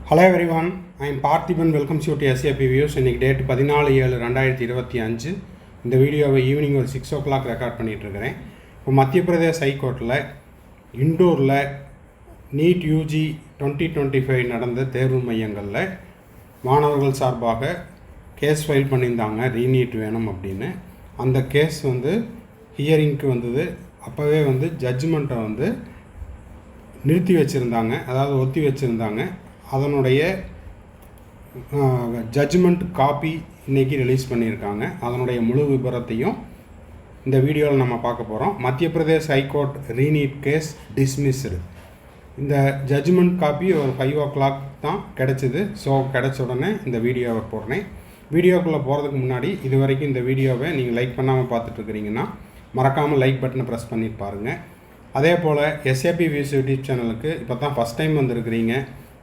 Hello everyone, I am Parthiban. Welcomes you to SAP Views. இன்னைக்கு date 14/7/2025. இந்த வீடியோவை evening ஒரு 6 o'clock ரெக்கார்ட் பண்ணிகிட்ருக்கிறேன். இப்போ மத்திய பிரதேஷ் ஹைகோர்ட்டில் இண்டோரில் நீட் யூஜி 2025 நடந்த தேர்வு மையங்களில் மாணவர்கள் சார்பாக கேஸ் ஃபைல் பண்ணியிருந்தாங்க, ரீநீட் வேணும் அப்படின்னு. அந்த கேஸ் ஹியரிங்க்கு வந்தது. அப்போவே ஜட்ஜ்மெண்ட்டை நிறுத்தி வச்சுருந்தாங்க, அதாவது ஒத்தி வச்சுருந்தாங்க. அதனுடைய ஜட்ஜ்மெண்ட் காப்பி இன்றைக்கி ரிலீஸ் பண்ணியிருக்காங்க. அதனுடைய முழு விபரத்தையும் இந்த வீடியோவில் நம்ம பார்க்க போகிறோம். Madhya Pradesh high court re NEET case dismissed. இந்த ஜட்ஜ்மெண்ட் காப்பி ஒரு 5 o'clock தான் கிடச்சிது. ஸோ கிடச்ச உடனே இந்த வீடியோவை போடுறேன். வீடியோக்குள்ளே போகிறதுக்கு முன்னாடி இது வரைக்கும் இந்த வீடியோவை நீங்கள் லைக் பண்ணாமல் பார்த்துட்ருக்கிறீங்கன்னா மறக்காமல் லைக் பட்டனை ப்ரெஸ் பண்ணிட்டு பாருங்கள். அதே போல் SAP Views யூடியூப் சேனலுக்கு இப்போ தான் ஃபஸ்ட் டைம் வந்திருக்கிறீங்க,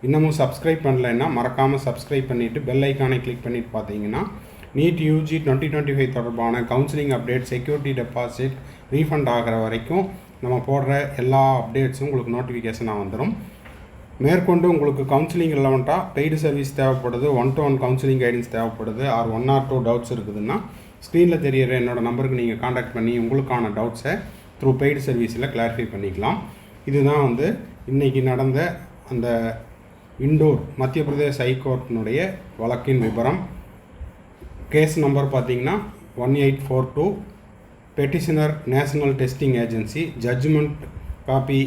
இன்னமும் சப்ஸ்கிரைப் பண்ணலைன்னா மறக்காமல் சப்ஸ்கிரைப் பண்ணிவிட்டு பெல் ஐக்கானை கிளிக் பண்ணிவிட்டு பார்த்தீங்கன்னா நீட் யூஜி 2025 தொடர்பான counselling update, security deposit refund ஆகிற வரைக்கும் நம்ம போடுற எல்லா அப்டேட்ஸும் உங்களுக்கு நோட்டிஃபிகேஷனாக வந்துடும். மேற்கொண்டு உங்களுக்கு கவுன்சிலிங் ரெலவெண்ட்டாக பெய்டு சர்வீஸ் தேவைப்படுது, 1-to-1 கவுன்சிலிங் கைடன்ஸ் தேவைப்படுது, ஆர் 1 or 2 டவுட்ஸ் இருக்குதுன்னா ஸ்க்ரீனில் தெரியிற என்னோடய நம்பருக்கு நீங்கள் காண்டாக்ட் பண்ணி உங்களுக்கான டவுட்ஸை த்ரூ பெய்டு சர்வீஸில் கிளாரிஃபை பண்ணிக்கலாம். இதுதான் இன்றைக்கி நடந்த அந்த இண்டோர் மத்திய பிரதேஷ் ஹைகோர்ட்டினுடைய வழக்கின் விபரம். கேஸ் நம்பர் பார்த்திங்கன்னா 1842. Petitioner national testing agency. Judgment copy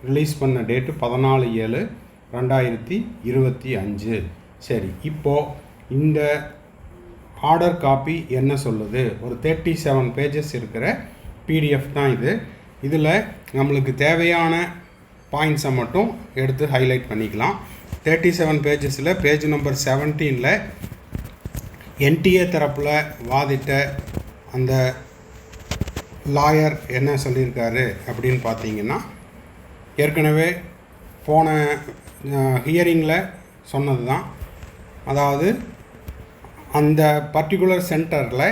release பண்ண டேட்டு 14/7/2025. சரி, இப்போது இந்த ஆர்டர் காப்பி என்ன சொல்லுது? ஒரு 37 pages இருக்கிற PDF தான் இது. இதில் நம்மளுக்கு தேவையான பாயிண்ட்ஸை மட்டும் எடுத்து ஹைலைட் பண்ணிக்கலாம். 37 pagesல பேஜ் நம்பர் 17ல் NTA தரப்பில் வாதிட்ட அந்த லாயர் என்ன சொல்லியிருக்காரு அப்படின்னு பார்த்தீங்கன்னா, ஏற்கனவே போன ஹியரிங்கில் சொன்னது தான். அதாவது அந்த பர்டிகுலர் சென்டரில்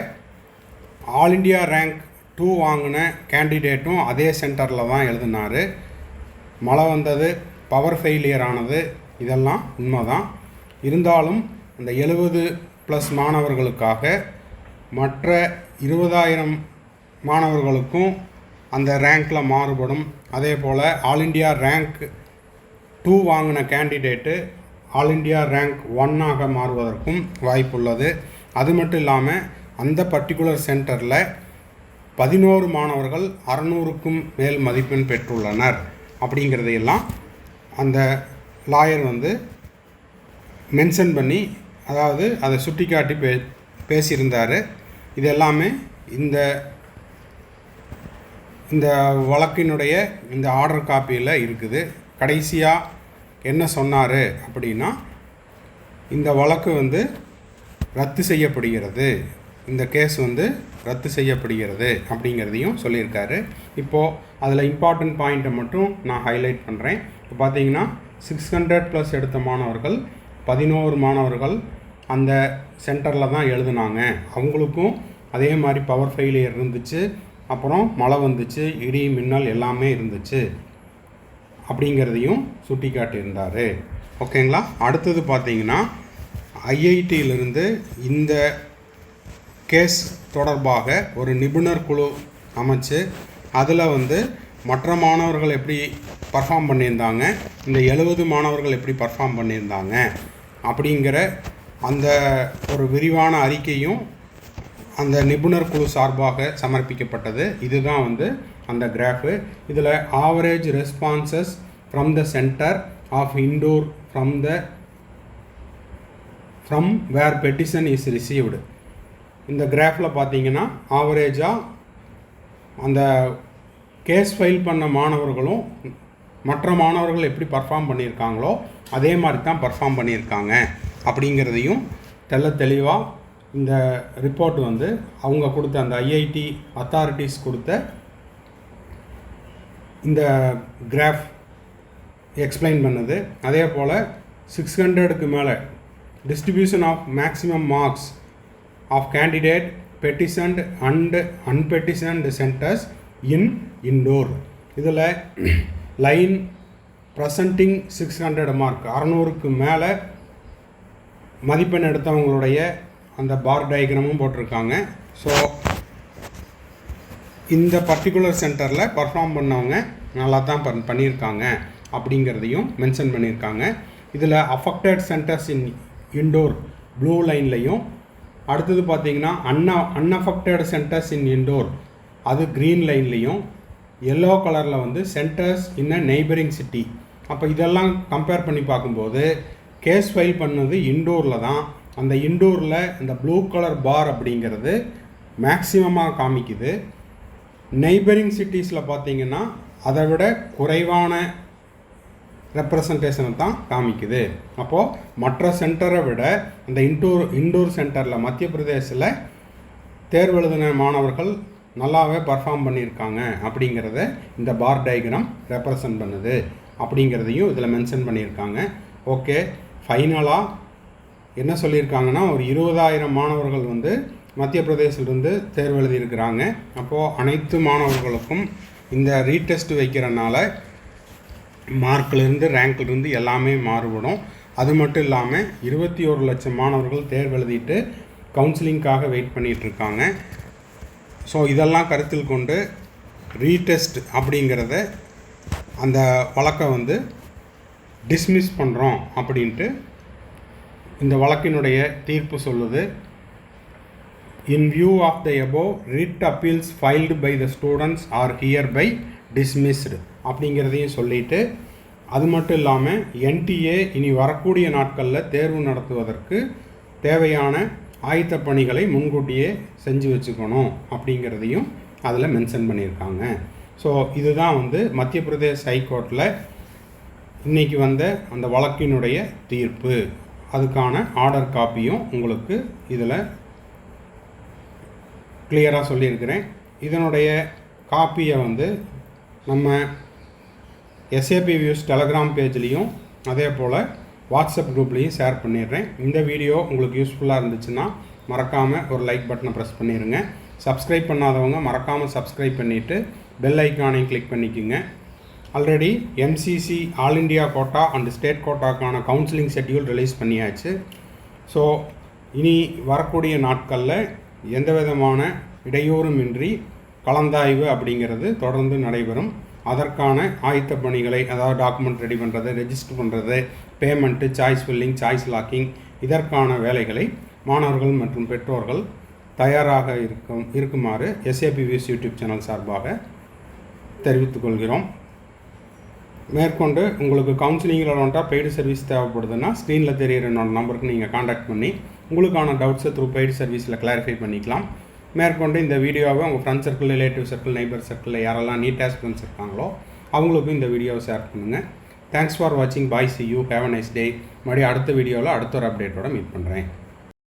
ஆல் இண்டியா ரேங்க் 2 வாங்கின கேண்டிடேட்டும் அதே சென்டரில் தான் எழுதினார். மழை வந்தது, பவர் ஃபெயிலியர் ஆனது, இதெல்லாம் உண்மை தான். இருந்தாலும் அந்த 70+ மாணவர்களுக்காக மற்ற 20,000 மாணவர்களுக்கும் அந்த ரேங்க்கில் மாறுபடும். அதே போல் ஆல் இண்டியா ரேங்க் 2 வாங்கின கேண்டிடேட்டு ஆல் இண்டியா ரேங்க் 1ஆக மாறுவதற்கும் வாய்ப்புள்ளது. அது மட்டும் இல்லாமல் அந்த பர்டிகுலர் சென்டரில் 11 மாணவர்கள் 600க்கும் மேல் மதிப்பெண் பெற்றுள்ளனர் அப்படிங்கிறதையெல்லாம் அந்த லாயர் மென்ஷன் பண்ணி, அதாவது அதை சுட்டி காட்டி பேசியிருந்தார். இது எல்லாமே இந்த வழக்கினுடைய இந்த ஆர்டர் காப்பியில் இருக்குது. கடைசியாக என்ன சொன்னார் அப்படின்னா, இந்த வழக்கு ரத்து செய்யப்படுகிறது, இந்த கேஸ் ரத்து செய்யப்படுகிறது அப்படிங்கிறதையும் சொல்லியிருக்காரு. இப்போது அதில் இம்பார்ட்டன்ட் பாயிண்ட்டை மட்டும் நான் ஹைலைட் பண்ணுறேன். இப்போ பார்த்தீங்கன்னா 600+ எடுத்த மாணவர்கள் 11 மாணவர்கள் அந்த சென்டரில் தான் எழுதுனாங்க. அவங்களுக்கும் அதே மாதிரி பவர் ஃபெயிலியர் இருந்துச்சு, அப்புறம் மழை வந்துச்சு, இடி மின்னல் எல்லாமே இருந்துச்சு அப்படிங்கிறதையும் சுட்டி காட்டியிருந்தார். ஓகேங்களா? அடுத்தது பார்த்தீங்கன்னா IITயிலிருந்து இந்த கேஸ் தொடர்பாக ஒரு நிபுணர் குழு அமைச்சு அதில் மற்ற மாணவர்கள் எப்படி பர்ஃபார்ம் பண்ணியிருந்தாங்க, இந்த 70 மாணவர்கள் எப்படி பர்ஃபார்ம் பண்ணியிருந்தாங்க அப்படிங்கிற அந்த ஒரு விரிவான அறிக்கையும் அந்த நிபுணர் குழு சார்பாக சமர்ப்பிக்கப்பட்டது. இதுதான் அந்த கிராஃபு. இதில் average responses from the centre of Indore from where petition is received. இந்த கிராஃபில் பார்த்தீங்கன்னா ஆவரேஜாக அந்த கேஸ் ஃபைல் பண்ண மாணவர்களும் மற்ற மாணவர்கள் எப்படி பர்ஃபார்ம் பண்ணியிருக்காங்களோ அதே மாதிரி தான் பர்ஃபார்ம் பண்ணியிருக்காங்க அப்படிங்கிறதையும் தெளிவாக இந்த ரிப்போர்ட் அவங்க கொடுத்த அந்த IIT அத்தாரிட்டிஸ் கொடுத்த இந்த கிராஃப் எக்ஸ்பிளைன் பண்ணுது. அதே போல் 600க்கு மேலே distribution of maximum marks of candidate petitioned and unpetitioned centres in Indore. இதில் லைன் ப்ரெசன்டிங் 600 மார்க், 600க்கு மேலே மதிப்பெண் எடுத்தவங்களுடைய அந்த பார் டயக்ராமும் போட்டிருக்காங்க. ஸோ இந்த பர்டிகுலர் சென்டரில் பர்ஃபார்ம் பண்ணவங்க நல்லா தான் பண்ணியிருக்காங்க அப்படிங்கிறதையும் மென்ஷன் பண்ணியிருக்காங்க. இதில் affected centres in Indore blue லைன்லையும், அடுத்தது பார்த்திங்கன்னா அன்அஃபெக்டட் சென்டர்ஸ் இன் இன்டோர் அது க்ரீன் லைன்லேயும், எல்லோ கலரில் வந்து centres in a neighbouring city. அப்போ இதெல்லாம் கம்பேர் பண்ணி பார்க்கும்போது கேஸ் ஃபைல் பண்ணது இன்டோரில் தான். அந்த இன்டோரில் இந்த ப்ளூ கலர் பார் அப்படிங்கிறது மேக்ஸிமமாக காமிக்குது. நெய்பரிங் சிட்டிஸில் பார்த்திங்கன்னா அதை விட குறைவான ரெப்ரசன்டேஷனை தான் காமிக்குது. அப்போது மற்ற சென்டரை விட அந்த இன்டோர் சென்டரில் மத்திய பிரதேசில் தேர்வு எழுதின மாணவர்கள் நல்லாவே பர்ஃபார்ம் பண்ணியிருக்காங்க அப்படிங்கிறத இந்த பார் டயக்ராம் ரெப்ரசன்ட் பண்ணுது அப்படிங்கிறதையும் இதில் மென்ஷன் பண்ணியிருக்காங்க. ஓகே, ஃபைனலாக என்ன சொல்லியிருக்காங்கன்னா, ஒரு 20,000 மாணவர்கள் வந்து மத்திய பிரதேசிலிருந்து தேர்வு எழுதியிருக்கிறாங்க. அப்போது அனைத்து மாணவர்களுக்கும் இந்த ரீடெஸ்ட் வைக்கிறனால மார்க்கிலிருந்து ரேங்க்லேருந்து எல்லாமே மாறுபடும். அது மட்டும் இல்லாமல் 21 லட்சம் மாணவர்கள் தேர்வு எழுதிட்டு கவுன்சிலிங்காக வெயிட் பண்ணிகிட்ருக்காங்க. ஸோ இதெல்லாம் கருத்தில் கொண்டு ரீடெஸ்ட் அப்படிங்கிறத அந்த வழக்கை வந்து டிஸ்மிஸ் பண்ணுறோம் அப்படின்ட்டு இந்த வழக்கினுடைய தீர்ப்பு சொல்லுது. In view of the above, writ appeals filed by the students are hereby dismissed அப்படிங்கிறதையும் சொல்லிட்டு, அது மட்டும் இல்லாமல் என்டிஏ இனி வரக்கூடிய நாட்களில் தேர்வு நடத்துவதற்கு தேவையான ஆயத்த பணிகளை முன்கூட்டியே செஞ்சு வச்சுக்கணும் அப்படிங்கிறதையும் அதில் மென்ஷன் பண்ணியிருக்காங்க. ஸோ இதுதான் வந்து மத்திய பிரதேஷ் ஹைகோர்ட்டில் இன்றைக்கி வந்த அந்த வழக்கினுடைய தீர்ப்பு. அதுக்கான ஆர்டர் காப்பியும் உங்களுக்கு இதில் கிளியராக சொல்லியிருக்கிறேன். இதனுடைய காப்பியை வந்து நம்ம எஸ்ஏபி வியூஸ் டெலகிராம் பேஜ்லேயும் அதே போல் வாட்ஸ்அப் குரூப்லேயும் ஷேர் பண்ணிடுறேன். இந்த வீடியோ உங்களுக்கு யூஸ்ஃபுல்லாக இருந்துச்சுன்னா மறக்காமல் ஒரு லைக் பட்டனை ப்ரெஸ் பண்ணிடுங்க. சப்ஸ்கிரைப் பண்ணாதவங்க மறக்காமல் சப்ஸ்கிரைப் பண்ணிவிட்டு பெல் ஐக்கானையும் கிளிக் பண்ணிக்கோங்க. Already MCC all India quota and state கோட்டாக்கான கவுன்சிலிங் ஷெட்யூல் ரிலீஸ் பண்ணியாச்சு. ஸோ இனி வரக்கூடிய நாட்களில் எந்த விதமான இடையூறுமின்றி கலந்தாய்வு அப்படிங்கிறது தொடர்ந்து நடைபெறும். அதற்கான ஆயத்த பணிகளை, அதாவது டாக்குமெண்ட் ரெடி பண்ணுறது, ரெஜிஸ்டர் பண்ணுறது, payment, choice filling, choice locking, இதற்கான வேலைகளை மாணவர்கள் மற்றும் பெற்றோர்கள் தயாராக இருக்குமாறு எஸ்ஏபி வியூஸ் யூடியூப் சேனல் சார்பாக தெரிவித்துக் கொள்கிறோம். மேற்கொண்டு உங்களுக்கு கவுன்சிலிங்கில் வந்துட்டால் பெய்டு சர்வீஸ் தேவைப்படுதுன்னா ஸ்க்ரீனில் தெரிகிற என்னோட நம்பருக்கு நீங்கள் காண்டாக்ட் பண்ணி உங்களுக்கான டவுட்ஸை த்ரூ பெய்டு சர்வீஸில் கிளாரிஃபை பண்ணிக்கலாம். மேற்கொண்டு இந்த வீடியோவை உங்கள் friend circle, relative circle, neighbour சர்க்கிளில் யாரெல்லாம் நீட் ஆஸ்பிரண்ட்ஸ் இருக்காங்களோ அவங்களுக்கும் இந்த வீடியோவை ஷேர் பண்ணுங்கள். தேங்க்ஸ் ஃபார் வாட்சிங். Bye, see you, have a nice day. மறுபடியும் அடுத்த வீடியோவில் அடுத்த ஒரு அப்டேட்டோட மீட் பண்ணுறேன்.